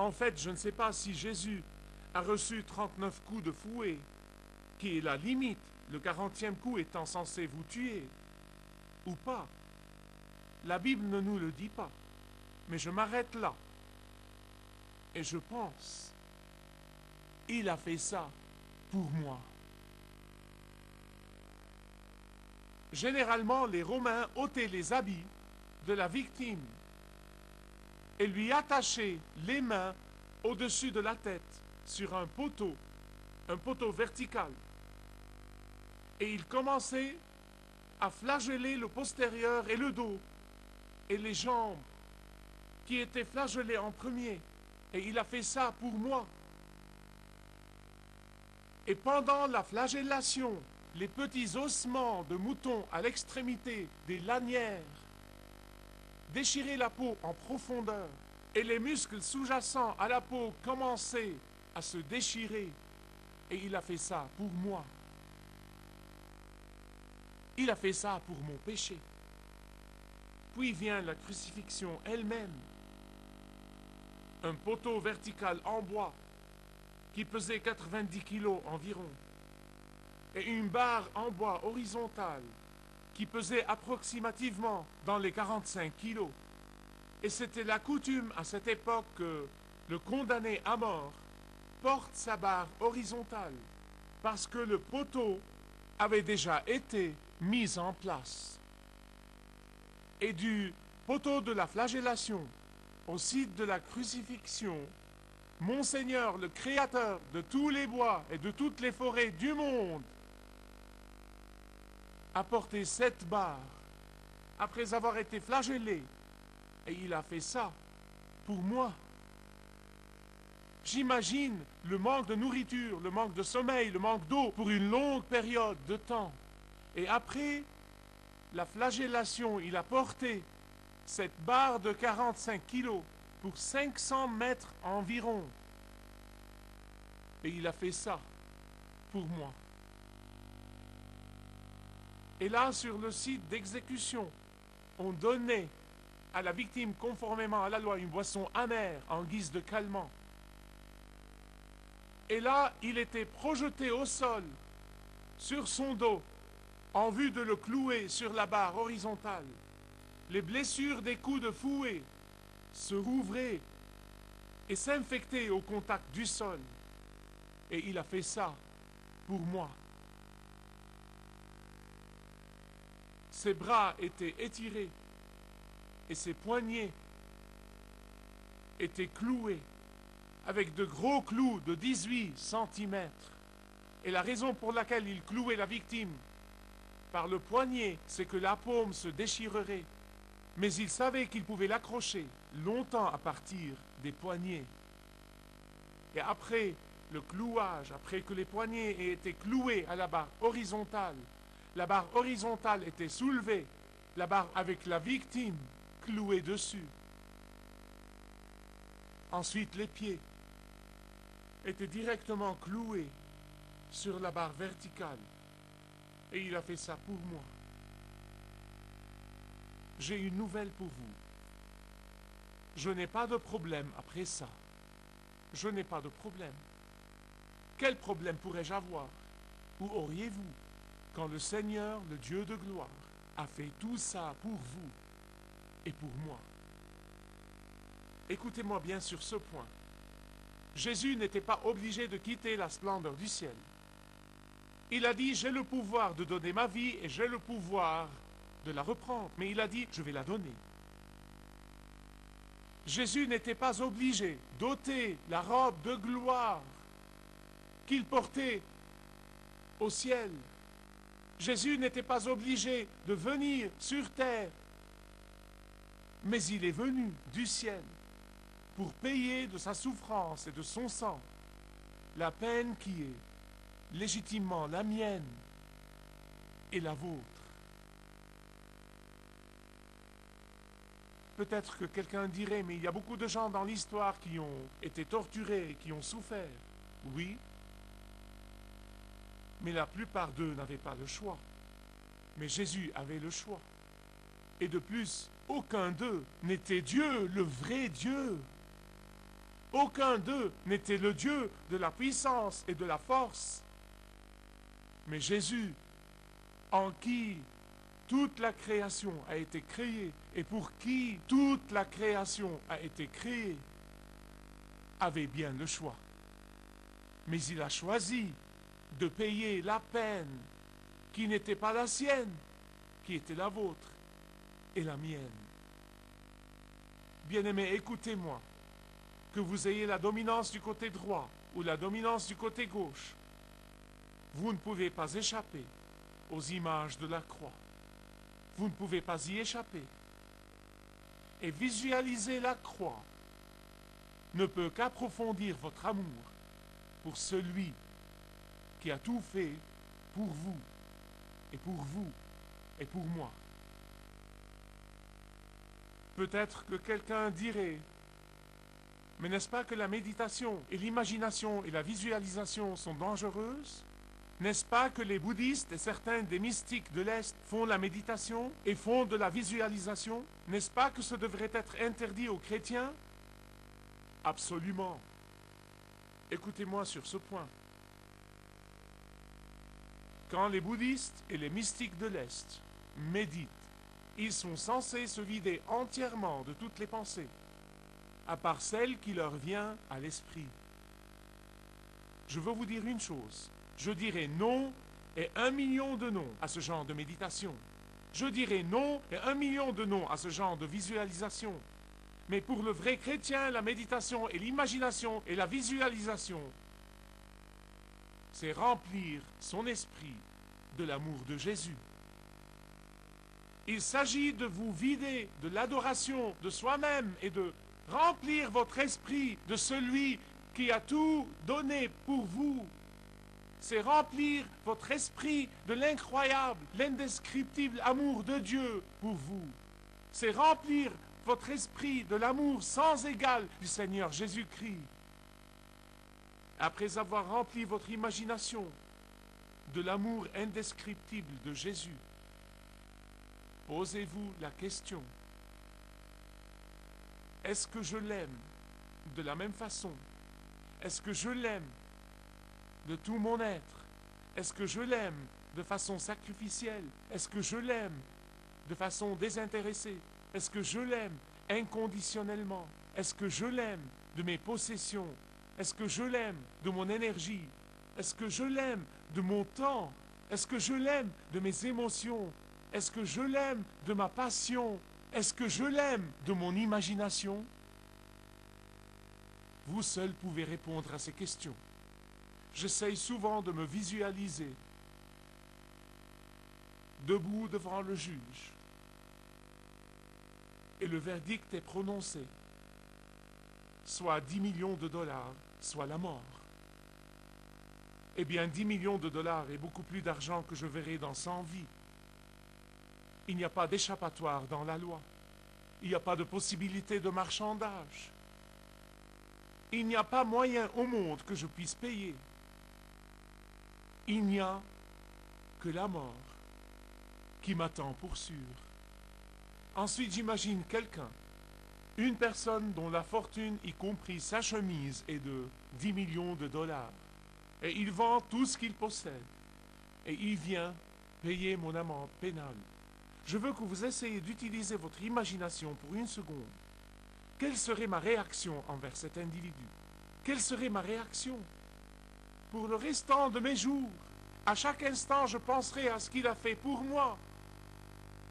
En fait, je ne sais pas si Jésus a reçu 39 coups de fouet, qui est la limite, le 40e coup étant censé vous tuer, ou pas. La Bible ne nous le dit pas. Mais je m'arrête là. Et je pense, il a fait ça pour moi. Généralement, les Romains ôtaient les habits de la victime et lui attachaient les mains au-dessus de la tête sur un poteau vertical. Et il commençait à flageller le postérieur et le dos et les jambes qui étaient flagellées en premier. Et il a fait ça pour moi. Et pendant la flagellation, les petits ossements de mouton à l'extrémité des lanières déchiraient la peau en profondeur et les muscles sous-jacents à la peau commençaient à se déchirer. Et il a fait ça pour moi. Il a fait ça pour mon péché. Puis vient la crucifixion elle-même. Un poteau vertical en bois qui pesait 90 kilos environ et une barre en bois horizontale qui pesait approximativement dans les 45 kilos. Et c'était la coutume à cette époque que le condamné à mort porte sa barre horizontale parce que le poteau avait déjà été mis en place. Et du poteau de la flagellation au site de la crucifixion, mon Seigneur, le Créateur de tous les bois et de toutes les forêts du monde, a porté cette barre après avoir été flagellé. Et il a fait ça pour moi. J'imagine le manque de nourriture, le manque de sommeil, le manque d'eau pour une longue période de temps. Et après la flagellation, il a porté cette barre de 45 kilos pour 500 mètres environ. Et il a fait ça pour moi. Et là, sur le site d'exécution, on donnait à la victime, conformément à la loi, une boisson amère en guise de calmant. Et là, il était projeté au sol, sur son dos, en vue de le clouer sur la barre horizontale. Les blessures des coups de fouet se rouvraient et s'infectaient au contact du sol. Et il a fait ça pour moi. Ses bras étaient étirés et ses poignets étaient cloués avec de gros clous de 18 cm. Et la raison pour laquelle il clouait la victime par le poignet, c'est que la paume se déchirerait. Mais il savait qu'il pouvait l'accrocher longtemps à partir des poignets. Et après le clouage, après que les poignets aient été cloués à la barre horizontale, la barre horizontale était soulevée, la barre avec la victime clouée dessus. Ensuite, les pieds étaient directement cloués sur la barre verticale. Et il a fait ça pour moi. J'ai une nouvelle pour vous. Je n'ai pas de problème après ça. Je n'ai pas de problème. Quel problème pourrais-je avoir? Où auriez-vous quand le Seigneur, le Dieu de gloire, a fait tout ça pour vous et pour moi? Écoutez-moi bien sur ce point. Jésus n'était pas obligé de quitter la splendeur du ciel. Il a dit, j'ai le pouvoir de donner ma vie et j'ai le pouvoir de la reprendre. Mais il a dit, je vais la donner. Jésus n'était pas obligé d'ôter la robe de gloire qu'il portait au ciel. Jésus n'était pas obligé de venir sur terre. Mais il est venu du ciel pour payer de sa souffrance et de son sang la peine qui est légitimement la mienne et la vôtre. Peut-être que quelqu'un dirait, mais il y a beaucoup de gens dans l'histoire qui ont été torturés, qui ont souffert. Oui, mais la plupart d'eux n'avaient pas le choix. Mais Jésus avait le choix. Et de plus, aucun d'eux n'était Dieu, le vrai Dieu. Aucun d'eux n'était le Dieu de la puissance et de la force. Mais Jésus, en qui toute la création a été créée et pour qui toute la création a été créée, avait bien le choix. Mais il a choisi de payer la peine qui n'était pas la sienne, qui était la vôtre et la mienne. Bien-aimés, écoutez-moi. Que vous ayez la dominance du côté droit ou la dominance du côté gauche, vous ne pouvez pas échapper aux images de la croix. Vous ne pouvez pas y échapper. Et visualiser la croix ne peut qu'approfondir votre amour pour celui qui a tout fait pour vous et pour vous et pour moi. Peut-être que quelqu'un dirait: mais n'est-ce pas que la méditation et l'imagination et la visualisation sont dangereuses? N'est-ce pas que les bouddhistes et certains des mystiques de l'Est font la méditation et font de la visualisation? N'est-ce pas que ce devrait être interdit aux chrétiens? Absolument. Écoutez-moi sur ce point. Quand les bouddhistes et les mystiques de l'Est méditent, ils sont censés se vider entièrement de toutes les pensées, à part celle qui leur vient à l'esprit. Je veux vous dire une chose. Je dirais non et 1 million de non à ce genre de méditation. Je dirais non et 1 million de non à ce genre de visualisation. Mais pour le vrai chrétien, la méditation et l'imagination et la visualisation, c'est remplir son esprit de l'amour de Jésus. Il s'agit de vous vider de l'adoration de soi-même et de remplir votre esprit de celui qui a tout donné pour vous. C'est remplir votre esprit de l'incroyable, l'indescriptible amour de Dieu pour vous. C'est remplir votre esprit de l'amour sans égal du Seigneur Jésus-Christ. Après avoir rempli votre imagination de l'amour indescriptible de Jésus, posez-vous la question: est-ce que je l'aime de la même façon? Est-ce que je l'aime de tout mon être? Est-ce que je l'aime de façon sacrificielle? Est-ce que je l'aime de façon désintéressée? Est-ce que je l'aime inconditionnellement? Est-ce que je l'aime de mes possessions? Est-ce que je l'aime de mon énergie? Est-ce que je l'aime de mon temps? Est-ce que je l'aime de mes émotions? Est-ce que je l'aime de ma passion? Est-ce que je l'aime de mon imagination? Vous seul pouvez répondre à ces questions. J'essaye souvent de me visualiser debout devant le juge. Et le verdict est prononcé. Soit 10 millions de dollars, soit la mort. Eh bien, 10 millions de dollars est beaucoup plus d'argent que je verrai dans 100 vies. Il n'y a pas d'échappatoire dans la loi. Il n'y a pas de possibilité de marchandage. Il n'y a pas moyen au monde que je puisse payer. Il n'y a que la mort qui m'attend pour sûr. Ensuite, j'imagine quelqu'un, une personne dont la fortune, y compris sa chemise, est de 10 millions de dollars. Et il vend tout ce qu'il possède. Et il vient payer mon amende pénale. Je veux que vous essayiez d'utiliser votre imagination pour une seconde. Quelle serait ma réaction envers cet individu? Quelle serait ma réaction? Pour le restant de mes jours, à chaque instant, je penserai à ce qu'il a fait pour moi.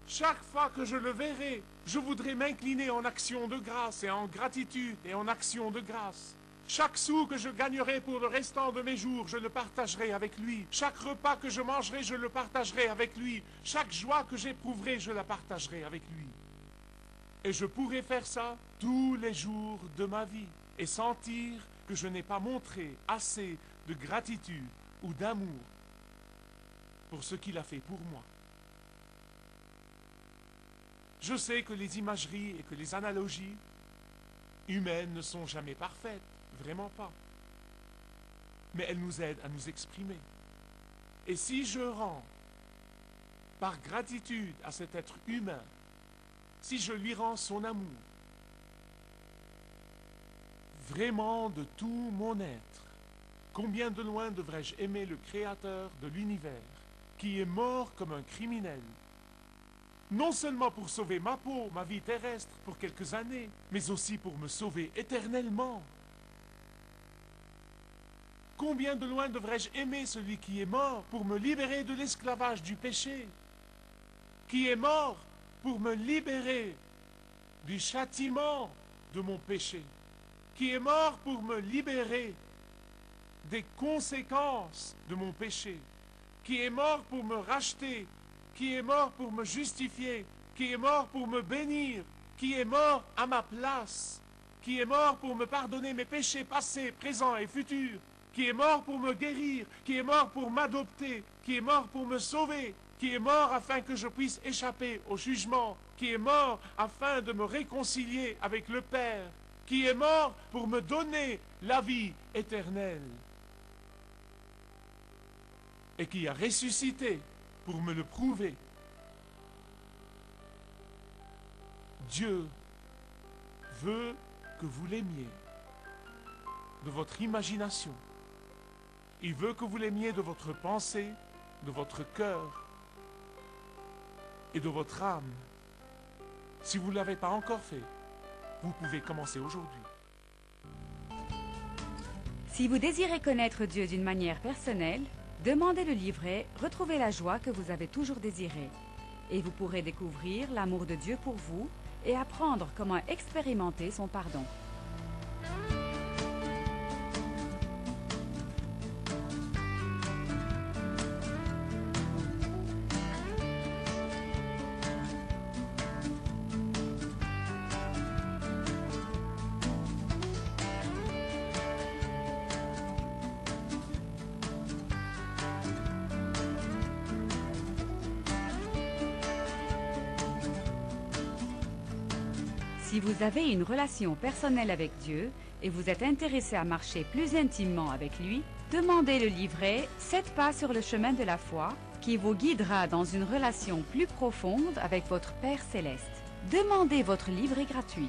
Chaque fois que je le verrai, je voudrais m'incliner en action de grâce et en gratitude et en action de grâce. Chaque sou que je gagnerai pour le restant de mes jours, je le partagerai avec lui. Chaque repas que je mangerai, je le partagerai avec lui. Chaque joie que j'éprouverai, je la partagerai avec lui. Et je pourrai faire ça tous les jours de ma vie et sentir que je n'ai pas montré assez de gratitude ou d'amour pour ce qu'il a fait pour moi. Je sais que les imageries et que les analogies humaines ne sont jamais parfaites, vraiment pas. Mais elles nous aident à nous exprimer. Et si je rends par gratitude à cet être humain, si je lui rends son amour, vraiment de tout mon être. Combien de loin devrais-je aimer le Créateur de l'univers, qui est mort comme un criminel, non seulement pour sauver ma peau, ma vie terrestre pour quelques années, mais aussi pour me sauver éternellement. Combien de loin devrais-je aimer celui qui est mort pour me libérer de l'esclavage du péché, qui est mort pour me libérer du châtiment de mon péché, qui est mort pour me libérer des conséquences de mon péché, qui est mort pour me racheter, qui est mort pour me justifier, qui est mort pour me bénir, qui est mort à ma place, qui est mort pour me pardonner mes péchés passés, présents et futurs, qui est mort pour me guérir, qui est mort pour m'adopter, qui est mort pour me sauver, qui est mort afin que je puisse échapper au jugement, qui est mort afin de me réconcilier avec le Père, qui est mort pour me donner la vie éternelle, et qui a ressuscité pour me le prouver. Dieu veut que vous l'aimiez de votre imagination. Il veut que vous l'aimiez de votre pensée, de votre cœur et de votre âme. Si vous ne l'avez pas encore fait, vous pouvez commencer aujourd'hui. Si vous désirez connaître Dieu d'une manière personnelle, demandez le livret « Retrouvez la joie que vous avez toujours désirée » et vous pourrez découvrir l'amour de Dieu pour vous et apprendre comment expérimenter son pardon. Si vous avez une relation personnelle avec Dieu et vous êtes intéressé à marcher plus intimement avec lui, demandez le livret « 7 pas sur le chemin de la foi » qui vous guidera dans une relation plus profonde avec votre Père Céleste. Demandez votre livret gratuit.